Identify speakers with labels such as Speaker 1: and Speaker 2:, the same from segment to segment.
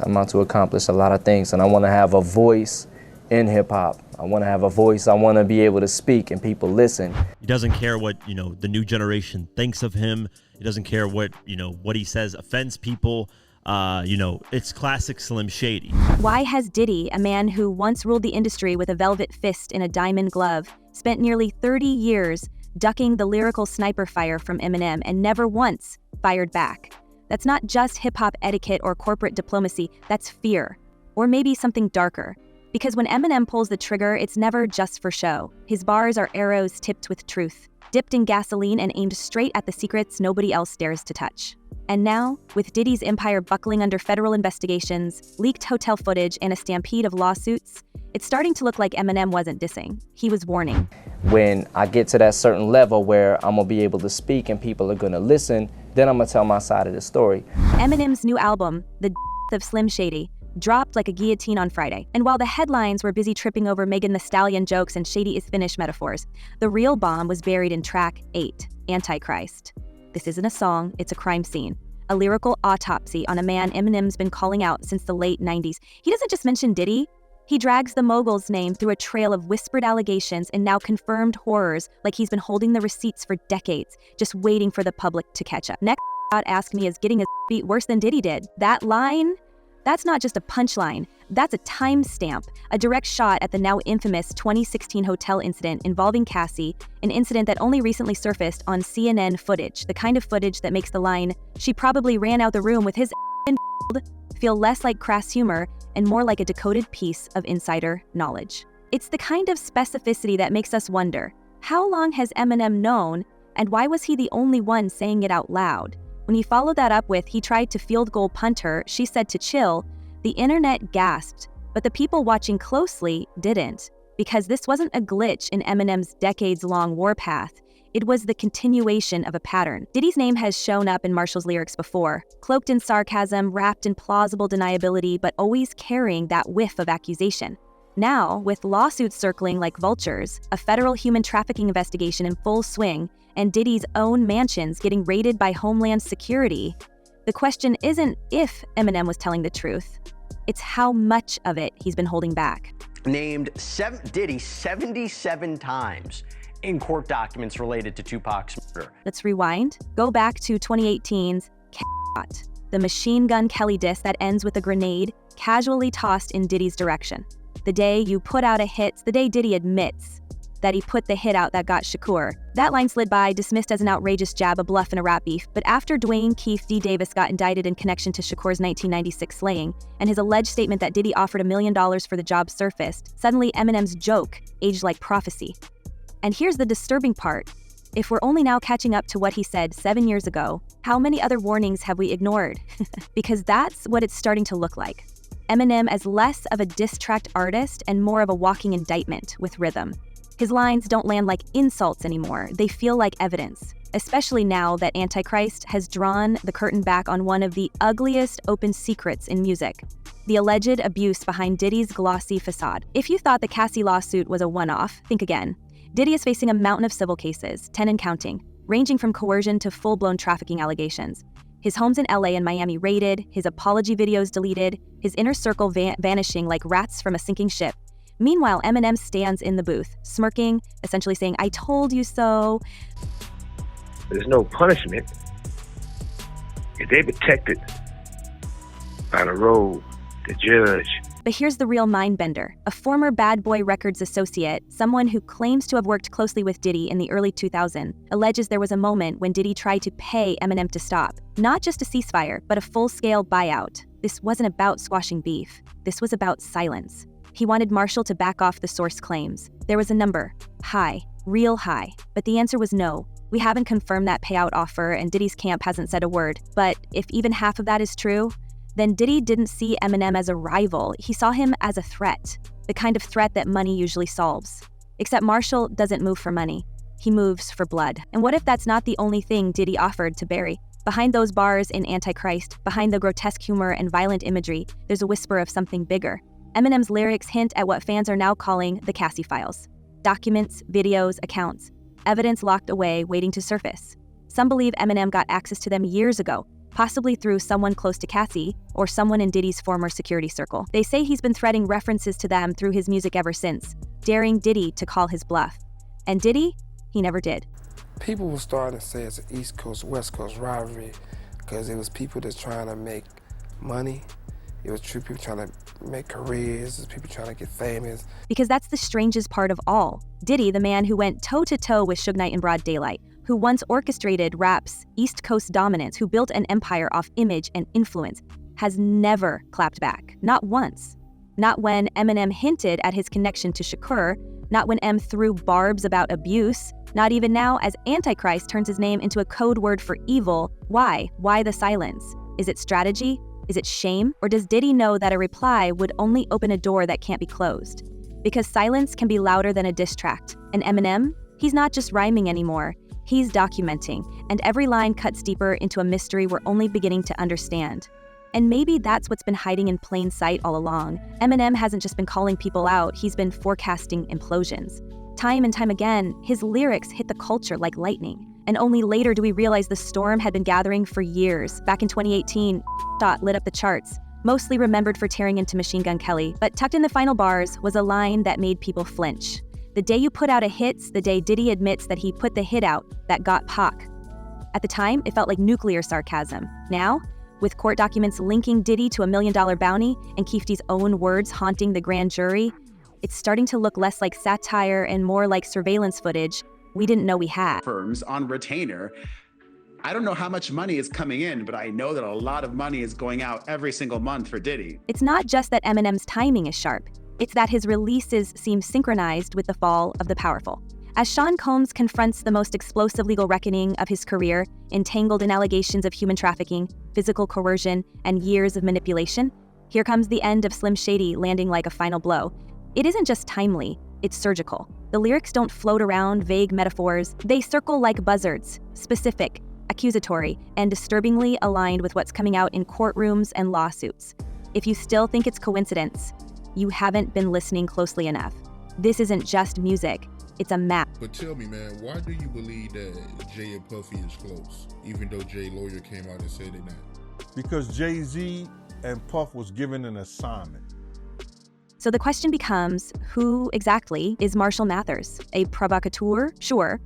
Speaker 1: I'm out to accomplish a lot of things, and I want to have a voice in hip-hop. I want to have a voice. I want to be able to speak and people listen.
Speaker 2: He doesn't care what, the new generation thinks of him. He doesn't care what, what he says offends people. It's classic Slim Shady.
Speaker 3: Why has Diddy, a man who once ruled the industry with a velvet fist in a diamond glove, spent nearly 30 years ducking the lyrical sniper fire from Eminem and never once fired back? That's not just hip-hop etiquette or corporate diplomacy, that's fear. Or maybe something darker. Because when Eminem pulls the trigger, it's never just for show. His bars are arrows tipped with truth, dipped in gasoline and aimed straight at the secrets nobody else dares to touch. And now, with Diddy's empire buckling under federal investigations, leaked hotel footage, and a stampede of lawsuits, it's starting to look like Eminem wasn't dissing. He was warning.
Speaker 1: When I get to that certain level where I'm gonna be able to speak and people are gonna listen, then I'm gonna tell my side of the story.
Speaker 3: Eminem's new album, The of Slim Shady, dropped like a guillotine on Friday. And while the headlines were busy tripping over Megan Thee Stallion jokes and shady is finished metaphors, the real bomb was buried in track 8, Antichrist. This isn't a song, it's a crime scene. A lyrical autopsy on a man Eminem's been calling out since the late 90s. He doesn't just mention Diddy, he drags the mogul's name through a trail of whispered allegations and now confirmed horrors, like he's been holding the receipts for decades, just waiting for the public to catch up. Next, Ask Me is getting his beat worse than Diddy did. That line? That's not just a punchline, that's a timestamp, a direct shot at the now infamous 2016 hotel incident involving Cassie, an incident that only recently surfaced on CNN footage, the kind of footage that makes the line, "She probably ran out the room with his feel less like crass humor and more like a decoded piece of insider knowledge. It's the kind of specificity that makes us wonder, how long has Eminem known, and why was he the only one saying it out loud? When he followed that up with, he tried to field goal punt her, she said to chill, the internet gasped, but the people watching closely didn't, because this wasn't a glitch in Eminem's decades-long warpath. It was the continuation of a pattern. Diddy's name has shown up in Marshall's lyrics before, cloaked in sarcasm, wrapped in plausible deniability, but always carrying that whiff of accusation. Now, with lawsuits circling like vultures, a federal human trafficking investigation in full swing, and Diddy's own mansions getting raided by Homeland Security, the question isn't if Eminem was telling the truth, it's how much of it he's been holding back.
Speaker 4: Named Diddy 77 times in court documents related to Tupac's murder.
Speaker 3: Let's rewind. Go back to 2018's the Machine Gun Kelly diss that ends with a grenade casually tossed in Diddy's direction. The day you put out a hit, the day Diddy admits that he put the hit out that got Shakur. That line slid by, dismissed as an outrageous jab, a bluff, and a rap beef. But after Dwayne Keith D. Davis got indicted in connection to Shakur's 1996 slaying, and his alleged statement that Diddy offered $1 million for the job surfaced, suddenly Eminem's joke aged like prophecy. And here's the disturbing part. If we're only now catching up to what he said 7 years ago, how many other warnings have we ignored? Because that's what it's starting to look like. Eminem as less of a diss track artist and more of a walking indictment with rhythm. His lines don't land like insults anymore, they feel like evidence, especially now that Antichrist has drawn the curtain back on one of the ugliest open secrets in music, the alleged abuse behind Diddy's glossy facade. If you thought the Cassie lawsuit was a one-off, think again. Diddy is facing a mountain of civil cases, 10 and counting, ranging from coercion to full-blown trafficking allegations. His homes in LA and Miami raided, his apology videos deleted, his inner circle vanishing like rats from a sinking ship. Meanwhile, Eminem stands in the booth, smirking, essentially saying, "I told you so."
Speaker 5: There's no punishment if they protected by the road, the judge.
Speaker 3: But here's the real mind-bender. A former Bad Boy Records associate, someone who claims to have worked closely with Diddy in the early 2000s, alleges there was a moment when Diddy tried to pay Eminem to stop. Not just a ceasefire, but a full-scale buyout. This wasn't about squashing beef. This was about silence. He wanted Marshall to back off the source claims. There was a number, high, real high, but the answer was no. We haven't confirmed that payout offer and Diddy's camp hasn't said a word, but if even half of that is true, then Diddy didn't see Eminem as a rival, he saw him as a threat, the kind of threat that money usually solves. Except Marshall doesn't move for money, he moves for blood. And what if that's not the only thing Diddy offered to bury? Behind those bars in Antichrist, behind the grotesque humor and violent imagery, there's a whisper of something bigger. Eminem's lyrics hint at what fans are now calling the Cassie files. Documents, videos, accounts, evidence locked away waiting to surface. Some believe Eminem got access to them years ago, possibly through someone close to Cassie or someone in Diddy's former security circle. They say he's been threading references to them through his music ever since, daring Diddy to call his bluff. And Diddy, he never did.
Speaker 6: People were starting to say it's an East Coast, West Coast rivalry because it was people that's trying to make money. It was true people trying to make careers, it was people trying to get famous.
Speaker 3: Because that's the strangest part of all. Diddy, the man who went toe-to-toe with Suge Knight in broad daylight, who once orchestrated rap's East Coast dominance, who built an empire off image and influence, has never clapped back. Not once. Not when Eminem hinted at his connection to Shakur, not when M threw barbs about abuse, not even now as Antichrist turns his name into a code word for evil. Why? Why the silence? Is it strategy? Is it shame? Or does Diddy know that a reply would only open a door that can't be closed? Because silence can be louder than a diss track. And Eminem, he's not just rhyming anymore. He's documenting, and every line cuts deeper into a mystery we're only beginning to understand. And maybe that's what's been hiding in plain sight all along. Eminem hasn't just been calling people out, he's been forecasting implosions. Time and time again, his lyrics hit the culture like lightning. And only later do we realize the storm had been gathering for years. Back in 2018, lit up the charts, mostly remembered for tearing into Machine Gun Kelly, but tucked in the final bars was a line that made people flinch. The day you put out a hit's the day Diddy admits that he put the hit out that got Pac. At the time, it felt like nuclear sarcasm. Now, with court documents linking Diddy to $1 million bounty and Keefe's own words haunting the grand jury, it's starting to look less like satire and more like surveillance footage we didn't know we had.
Speaker 7: Firms on retainer. I don't know how much money is coming in, but I know that a lot of money is going out every single month for Diddy.
Speaker 3: It's not just that Eminem's timing is sharp. It's that his releases seem synchronized with the fall of the powerful. As Sean Combs confronts the most explosive legal reckoning of his career, entangled in allegations of human trafficking, physical coercion, and years of manipulation, here comes the end of Slim Shady landing like a final blow. It isn't just timely, it's surgical. The lyrics don't float around vague metaphors, they circle like buzzards, specific, accusatory, and disturbingly aligned with what's coming out in courtrooms and lawsuits. If you still think it's coincidence, you haven't been listening closely enough. This isn't just music, it's a map.
Speaker 8: But tell me, man, why do you believe that Jay and Puffy is close, even though Jay's lawyer came out and said they're not?
Speaker 9: Because Jay-Z and Puff was given an assignment.
Speaker 3: So the question becomes, who exactly is Marshall Mathers? A provocateur? Sure.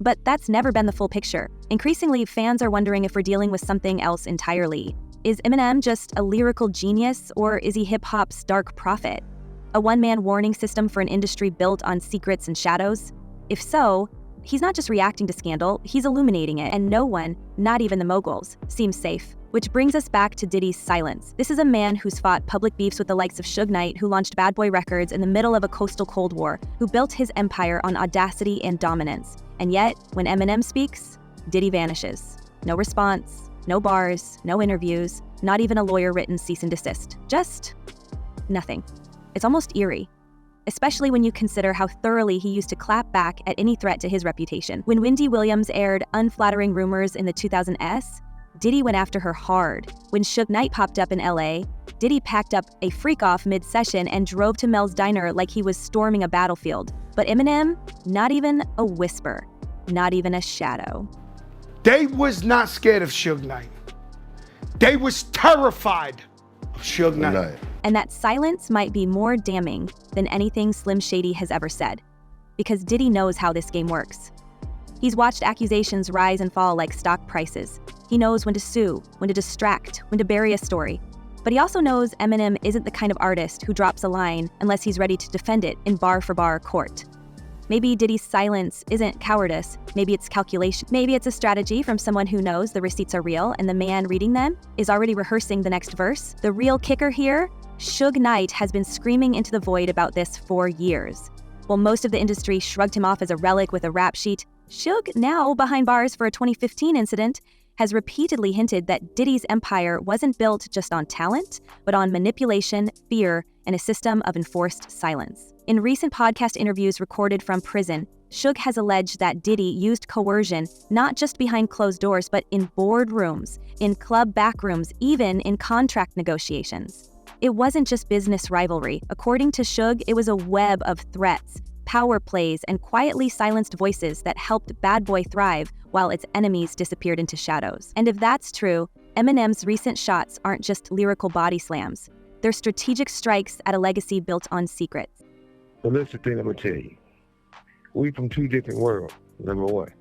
Speaker 3: But that's never been the full picture. Increasingly, fans are wondering if we're dealing with something else entirely. Is Eminem just a lyrical genius, or is he hip-hop's dark prophet? A one-man warning system for an industry built on secrets and shadows? If so, he's not just reacting to scandal, he's illuminating it, and no one, not even the moguls, seems safe. Which brings us back to Diddy's silence. This is a man who's fought public beefs with the likes of Suge Knight, who launched Bad Boy Records in the middle of a coastal Cold War, who built his empire on audacity and dominance. And yet, when Eminem speaks, Diddy vanishes. No response, no bars, no interviews, not even a lawyer-written cease and desist. Just nothing. It's almost eerie, especially when you consider how thoroughly he used to clap back at any threat to his reputation. When Wendy Williams aired unflattering rumors in the 2000s, Diddy went after her hard. When Suge Knight popped up in LA, Diddy packed up a freak-off mid-session and drove to Mel's Diner like he was storming a battlefield. But Eminem, not even a whisper, not even a shadow.
Speaker 10: They was not scared of Suge Knight. They was terrified of Suge Knight.
Speaker 3: And that silence might be more damning than anything Slim Shady has ever said. Because Diddy knows how this game works. He's watched accusations rise and fall like stock prices. He knows when to sue, when to distract, when to bury a story. But he also knows Eminem isn't the kind of artist who drops a line unless he's ready to defend it in bar-for-bar court. Maybe Diddy's silence isn't cowardice, maybe it's calculation. Maybe it's a strategy from someone who knows the receipts are real and the man reading them is already rehearsing the next verse. The real kicker here, Suge Knight has been screaming into the void about this for years. While most of the industry shrugged him off as a relic with a rap sheet, Suge, now behind bars for a 2015 incident, has repeatedly hinted that Diddy's empire wasn't built just on talent, but on manipulation, fear, and a system of enforced silence. In recent podcast interviews recorded from prison, Suge has alleged that Diddy used coercion not just behind closed doors, but in boardrooms, in club backrooms, even in contract negotiations. It wasn't just business rivalry. According to Suge, it was a web of threats, power plays, and quietly silenced voices that helped Bad Boy thrive while its enemies disappeared into shadows. And if that's true, Eminem's recent shots aren't just lyrical body slams. They're strategic strikes at a legacy built on secrets.
Speaker 5: But listen, thing I'm gonna tell you. We from two different worlds, number one,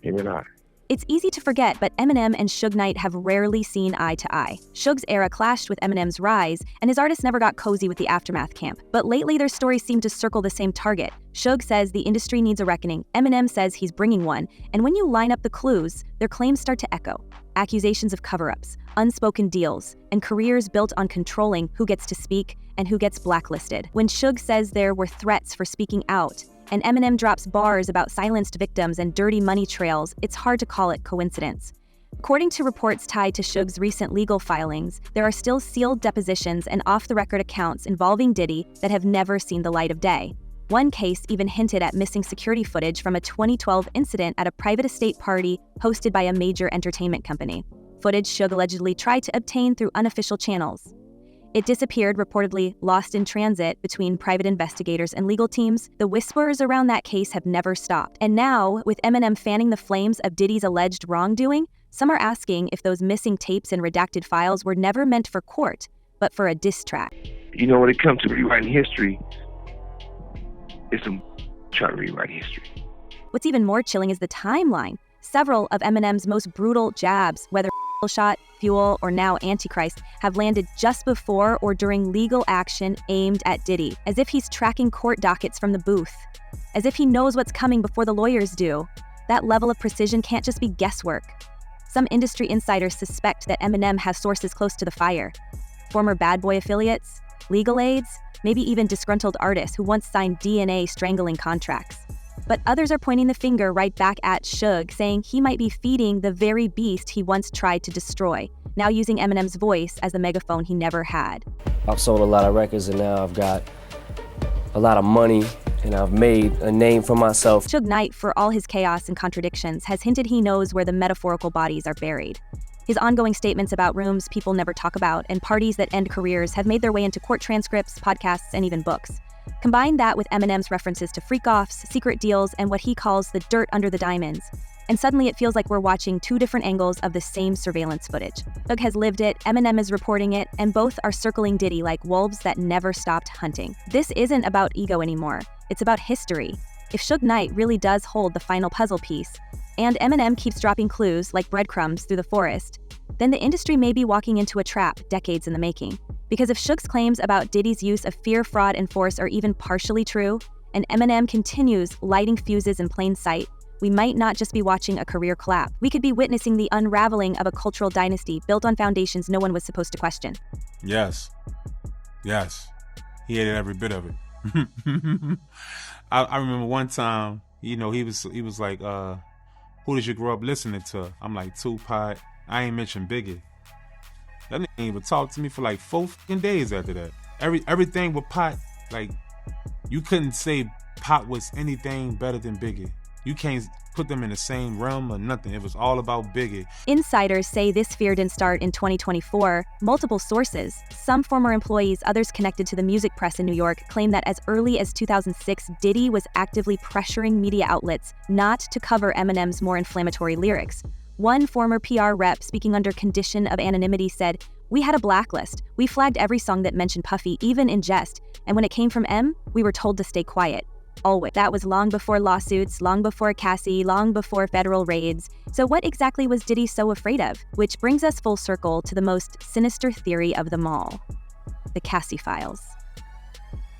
Speaker 5: him and I.
Speaker 3: It's easy to forget, but Eminem and Suge Knight have rarely seen eye to eye. Suge's era clashed with Eminem's rise, and his artists never got cozy with the aftermath camp. But lately, their stories seem to circle the same target. Suge says the industry needs a reckoning. Eminem says he's bringing one. And when you line up the clues, their claims start to echo. Accusations of cover-ups, unspoken deals, and careers built on controlling who gets to speak and who gets blacklisted. When Suge says there were threats for speaking out, and Eminem drops bars about silenced victims and dirty money trails, it's hard to call it coincidence. According to reports tied to Suge's recent legal filings, there are still sealed depositions and off-the-record accounts involving Diddy that have never seen the light of day. One case even hinted at missing security footage from a 2012 incident at a private estate party hosted by a major entertainment company. Footage Suge allegedly tried to obtain through unofficial channels. It disappeared, reportedly lost in transit between private investigators and legal teams. The whispers around that case have never stopped. And now, with Eminem fanning the flames of Diddy's alleged wrongdoing, some are asking if those missing tapes and redacted files were never meant for court, but for a diss track.
Speaker 5: You know, when it comes to rewriting history, it's some trying to rewrite history.
Speaker 3: What's even more chilling is the timeline. Several of Eminem's most brutal jabs, whether Shot, Fuel, or now Antichrist, have landed just before or during legal action aimed at Diddy, as if he's tracking court dockets from the booth, as if he knows what's coming before the lawyers do. That level of precision can't just be guesswork. Some industry insiders suspect that Eminem has sources close to the fire. Former Bad Boy affiliates, legal aides, maybe even disgruntled artists who once signed DNA strangling contracts. But others are pointing the finger right back at Suge, saying he might be feeding the very beast he once tried to destroy, now using Eminem's voice as the megaphone he never had.
Speaker 1: I've sold a lot of records and now I've got a lot of money and I've made a name for myself.
Speaker 3: Suge Knight, for all his chaos and contradictions, has hinted he knows where the metaphorical bodies are buried. His ongoing statements about rooms people never talk about and parties that end careers have made their way into court transcripts, podcasts, and even books. Combine that with Eminem's references to freak-offs, secret deals, and what he calls the dirt under the diamonds, and suddenly it feels like we're watching two different angles of the same surveillance footage. Suge has lived it, Eminem is reporting it, and both are circling Diddy like wolves that never stopped hunting. This isn't about ego anymore, it's about history. If Suge Knight really does hold the final puzzle piece, and Eminem keeps dropping clues like breadcrumbs through the forest, then the industry may be walking into a trap decades in the making. Because if Suge's claims about Diddy's use of fear, fraud, and force are even partially true, and Eminem continues lighting fuses in plain sight, we might not just be watching a career collapse. We could be witnessing the unraveling of a cultural dynasty built on foundations no one was supposed to question.
Speaker 11: Yes. Yes. He hated every bit of it. I remember one time, you know, he was like, who did you grow up listening to? I'm like, Tupac. I ain't mentioned BEGGED. That nigga ain't even talk to me for like 4 fucking days after that. Everything with Pac, like, you couldn't say Pac was anything better than BEGGED. You can't put them in the same realm or nothing. It was all about BEGGED.
Speaker 3: Insiders say this fear didn't start in 2024. Multiple sources, some former employees, others connected to the music press in New York, claim that as early as 2006, Diddy was actively pressuring media outlets not to cover Eminem's more inflammatory lyrics. One former PR rep, speaking under condition of anonymity, said, "We had a blacklist. We flagged every song that mentioned Puffy, even in jest. And when it came from M, we were told to stay quiet. Always." That was long before lawsuits, long before Cassie, long before federal raids. So what exactly was Diddy so afraid of? Which brings us full circle to the most sinister theory of them all, the Cassie files.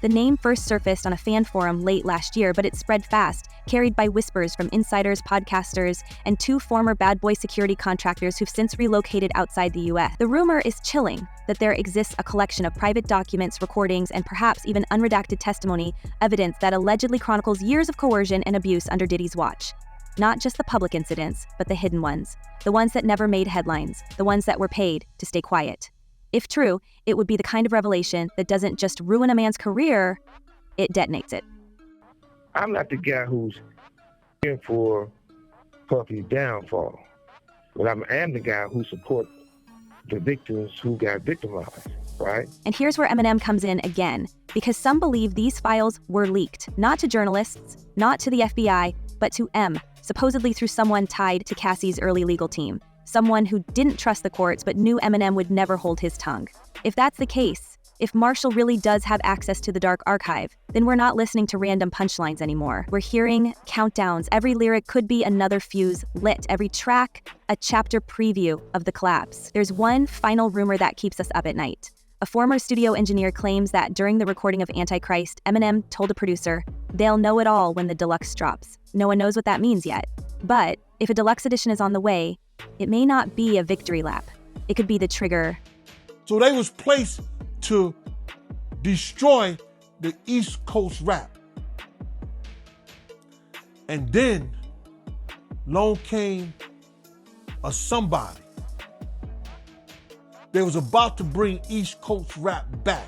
Speaker 3: The name first surfaced on a fan forum late last year, but it spread fast, carried by whispers from insiders, podcasters, and two former Bad Boy security contractors who've since relocated outside the US. The rumor is chilling that there exists a collection of private documents, recordings, and perhaps even unredacted testimony, evidence that allegedly chronicles years of coercion and abuse under Diddy's watch. Not just the public incidents, but the hidden ones. The ones that never made headlines. The ones that were paid to stay quiet. If true, it would be the kind of revelation that doesn't just ruin a man's career, it detonates it.
Speaker 5: I'm not the guy who's in for Puffy's downfall, but I am the guy who supports the victims who got victimized, right?
Speaker 3: And here's where Eminem comes in again, because some believe these files were leaked, not to journalists, not to the FBI, but to M, supposedly through someone tied to Cassie's early legal team. someone who didn't trust the courts but knew Eminem would never hold his tongue. If that's the case, if Marshall really does have access to the dark archive, then we're not listening to random punchlines anymore. We're hearing countdowns. Every lyric could be another fuse lit. Every track, a chapter preview of the collapse. There's one final rumor that keeps us up at night. A former studio engineer claims that during the recording of Antichrist, Eminem told a producer, "They'll know it all when the deluxe drops." No one knows what that means yet. But if a deluxe edition is on the way, it may not be a victory lap. It could be the trigger.
Speaker 9: So they was placed to destroy the East Coast rap. And then along came a somebody. They was about to bring East Coast rap back.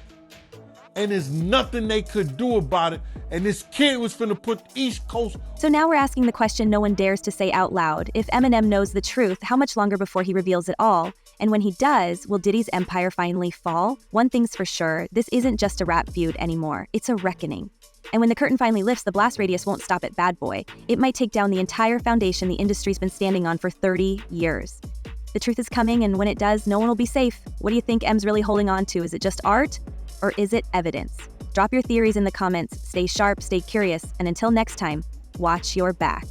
Speaker 9: And there's nothing they could do about it. And this kid was finna put East Coast.
Speaker 3: So now we're asking the question no one dares to say out loud. If Eminem knows the truth, how much longer before he reveals it all? And when he does, will Diddy's empire finally fall? One thing's for sure, this isn't just a rap feud anymore. It's a reckoning. And when the curtain finally lifts, the blast radius won't stop at Bad Boy. It might take down the entire foundation the industry's been standing on for 30 years. The truth is coming, and when it does, no one will be safe. What do you think M's really holding on to? Is it just art? Or is it evidence? Drop your theories in the comments. Stay sharp, stay curious, and until next time, watch your back.